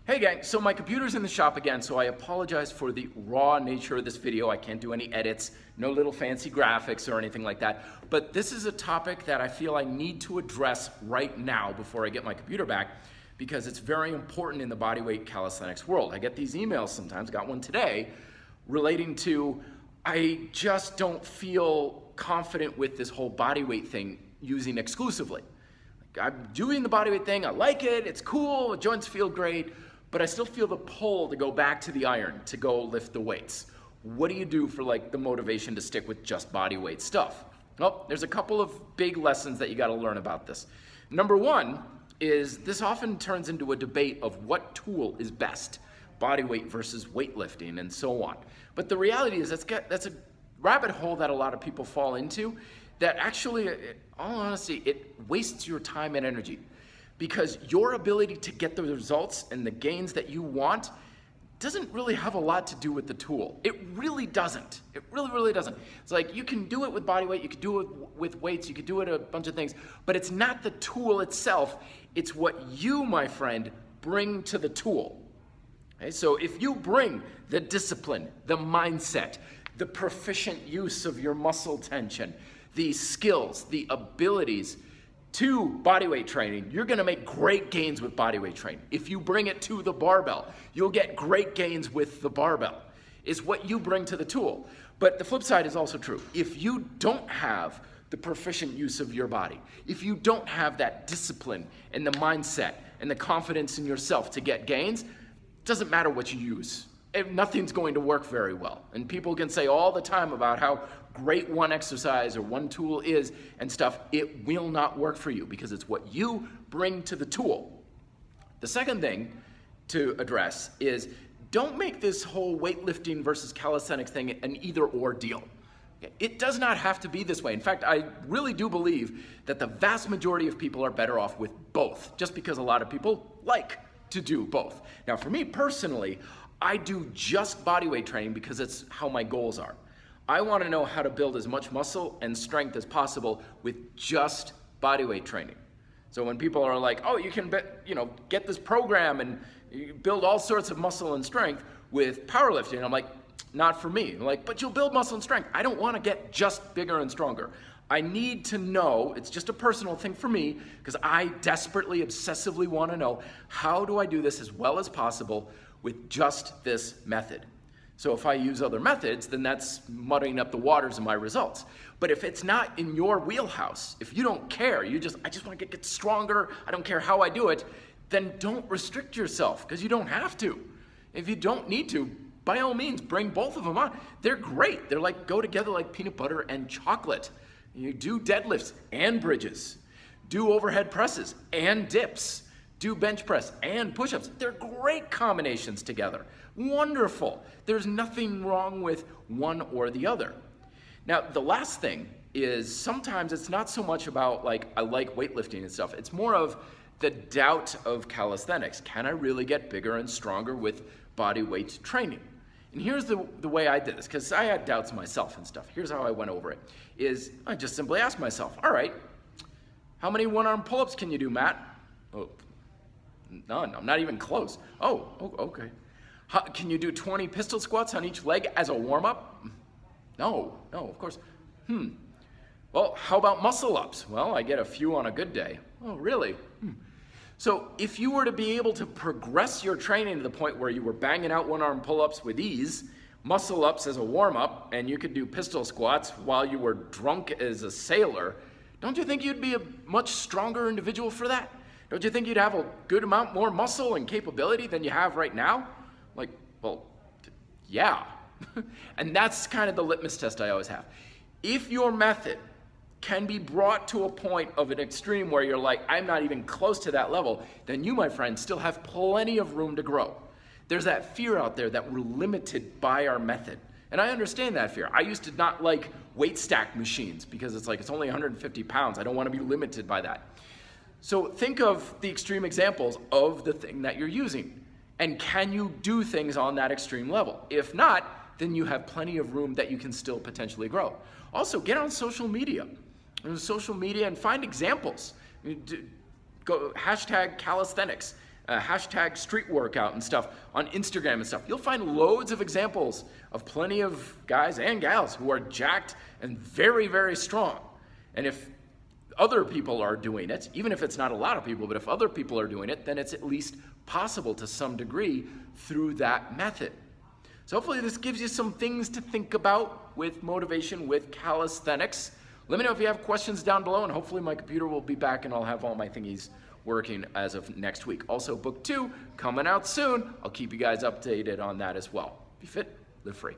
Hey gang, so my computer's in the shop again, so I apologize for the raw nature of this video. I can't do any edits, no little fancy graphics or anything like that. But this is a topic that I feel I need to address right now before I get my computer back, because it's very important in the bodyweight calisthenics world. I get these emails sometimes, got one today, relating to, I just don't feel confident with this whole bodyweight thing using exclusively. I'm doing the bodyweight thing, I like it, it's cool, the joints feel great, but I still feel the pull to go back to the iron, to go lift the weights. What do you do for like the motivation to stick with just bodyweight stuff? Well, there's a couple of big lessons that you gotta learn about this. Number one is this often turns into a debate of what tool is best, bodyweight versus weightlifting and so on. But the reality is that's a rabbit hole that a lot of people fall into that actually, in all honesty, it wastes your time and energy. Because your ability to get the results and the gains that you want doesn't really have a lot to do with the tool. It really doesn't. It really, really doesn't. It's like you can do it with body weight, you can do it with weights, you can do it a bunch of things, but it's not the tool itself, it's what you, my friend, bring to the tool. Okay? So if you bring the discipline, the mindset, the proficient use of your muscle tension, the skills, the abilities, to bodyweight training, you're gonna make great gains with bodyweight training. If you bring it to the barbell, you'll get great gains with the barbell. It's what you bring to the tool. But the flip side is also true. If you don't have the proficient use of your body, if you don't have that discipline and the mindset and the confidence in yourself to get gains, it doesn't matter what you use. Nothing's going to work very well. And people can say all the time about how great one exercise or one tool is and stuff. It will not work for you because it's what you bring to the tool. The second thing to address is don't make this whole weightlifting versus calisthenics thing an either-or deal. It does not have to be this way. In fact, I really do believe that the vast majority of people are better off with both, just because a lot of people like to do both. Now, for me personally, I do just bodyweight training because it's how my goals are. I want to know how to build as much muscle and strength as possible with just bodyweight training. So when people are like, oh, you can get this program and you build all sorts of muscle and strength with powerlifting, I'm like, not for me. I'm like, but you'll build muscle and strength. I don't want to get just bigger and stronger. I need to know, it's just a personal thing for me, because I desperately, obsessively want to know, how do I do this as well as possible with just this method? So if I use other methods, then that's muddying up the waters of my results. But if it's not in your wheelhouse, if you don't care, I just want to get stronger, I don't care how I do it, then don't restrict yourself, because you don't have to. If you don't need to, by all means, bring both of them on. They're great. They're like, go together like peanut butter and chocolate. You do deadlifts and bridges, do overhead presses and dips, do bench press and push-ups. They're great combinations together. Wonderful. There's nothing wrong with one or the other. Now, the last thing is sometimes it's not so much about like, I like weightlifting and stuff. It's more of the doubt of calisthenics. Can I really get bigger and stronger with body weight training? And here's the way I did this, because I had doubts myself and stuff. Here's how I went over it, is I just simply asked myself, all right, how many one-arm pull-ups can you do, Matt? Oh, none, I'm not even close. Oh, okay. Can you do 20 pistol squats on each leg as a warm-up? No, of course. Well, how about muscle-ups? Well, I get a few on a good day. Oh, really? So if you were to be able to progress your training to the point where you were banging out one-arm pull-ups with ease, muscle-ups as a warm-up, and you could do pistol squats while you were drunk as a sailor, don't you think you'd be a much stronger individual for that? Don't you think you'd have a good amount more muscle and capability than you have right now? Like, well, yeah. And that's kind of the litmus test I always have. If your method can be brought to a point of an extreme where you're like, I'm not even close to that level, then you, my friend, still have plenty of room to grow. There's that fear out there that we're limited by our method. And I understand that fear. I used to not like weight stack machines because it's like, it's only 150 pounds. I don't want to be limited by that. So think of the extreme examples of the thing that you're using. And can you do things on that extreme level? If not, then you have plenty of room that you can still potentially grow. Also, get on social media. And find examples. Go hashtag calisthenics hashtag street workout and stuff on Instagram and stuff. You'll find loads of examples of plenty of guys and gals who are jacked and very, very strong. And if other people are doing it, even if it's not a lot of people, but if other people are doing it, then it's at least possible to some degree through that method. So hopefully this gives you some things to think about with motivation with calisthenics. Let me know if you have questions down below, and hopefully my computer will be back and I'll have all my thingies working as of next week. Also, book 2 coming out soon. I'll keep you guys updated on that as well. Be fit, live free.